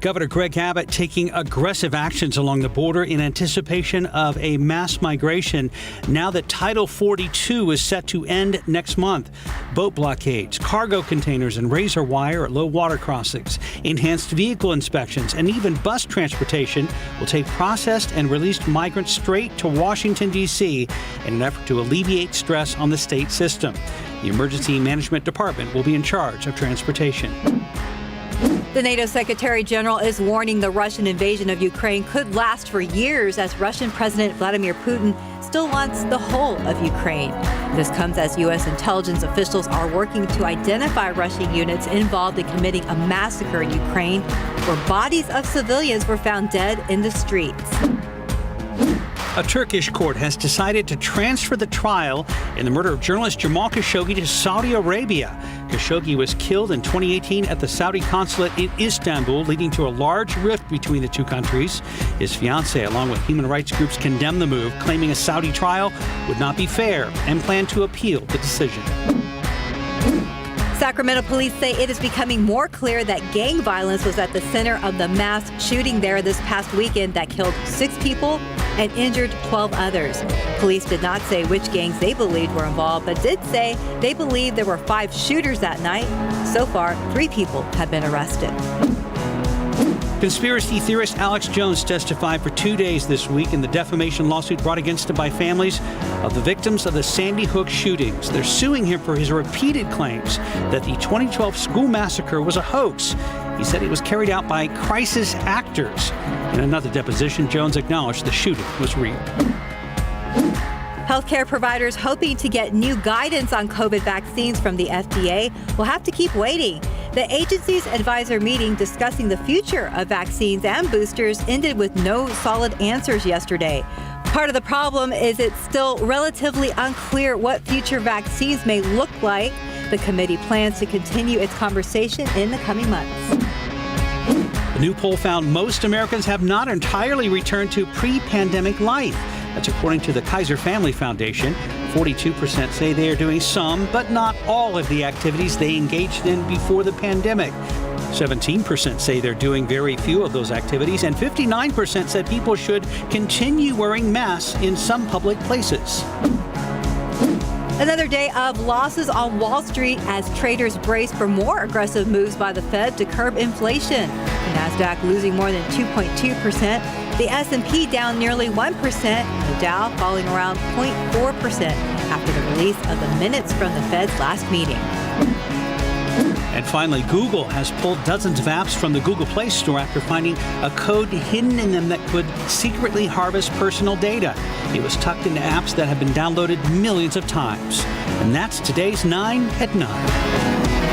Governor Greg Abbott taking aggressive actions along the border in anticipation of a mass migration now that Title 42 is set to end next month. Boat blockades, cargo containers, and razor wire at low water crossings, enhanced vehicle inspections, and even bus transportation will take processed and released migrants straight to Washington, D.C. in an effort to alleviate stress on the state system. The Emergency Management Department will be in charge of transportation. The NATO Secretary General is warning the Russian invasion of Ukraine could last for years as Russian President Vladimir Putin still wants the whole of Ukraine. This comes as U.S. intelligence officials are working to identify Russian units involved in committing a massacre in Ukraine, where bodies of civilians were found dead in the streets. A Turkish court has decided to transfer the trial in the murder of journalist Jamal Khashoggi to Saudi Arabia. Khashoggi was killed in 2018 at the Saudi consulate in Istanbul, leading to a large rift between the two countries. His fiancée, along with human rights groups, condemned the move, claiming a Saudi trial would not be fair and plan to appeal the decision. Sacramento police say it is becoming more clear that gang violence was at the center of the mass shooting there this past weekend that killed 6 people and injured 12 others. Police did not say which gangs they believed were involved, but did say they believe there were 5 shooters that night. So far, 3 people have been arrested. Conspiracy theorist Alex Jones testified for 2 days this week in the defamation lawsuit brought against him by families of the victims of the Sandy Hook shootings. They're suing him for his repeated claims that the 2012 school massacre was a hoax. He said it was carried out by crisis actors. In another deposition, Jones acknowledged the shooting was real. Healthcare providers hoping to get new guidance on COVID vaccines from the FDA will have to keep waiting. The agency's advisor meeting discussing the future of vaccines and boosters ended with no solid answers yesterday. Part of the problem is it's still relatively unclear what future vaccines may look like. The committee plans to continue its conversation in the coming months. A new poll found most Americans have not entirely returned to pre-pandemic life. That's according to the Kaiser Family Foundation. 42% say they are doing some, but not all of the activities they engaged in before the pandemic. 17% say they're doing very few of those activities, and 59% said people should continue wearing masks in some public places. Another day of losses on Wall Street as traders brace for more aggressive moves by the Fed to curb inflation. The Nasdaq losing more than 2.2%. The S&P down nearly 1%, and the Dow falling around 0.4% after the release of the minutes from the Fed's last meeting. And finally, Google has pulled dozens of apps from the Google Play Store after finding a code hidden in them that could secretly harvest personal data. It was tucked into apps that have been downloaded millions of times. And that's today's 9 at 9.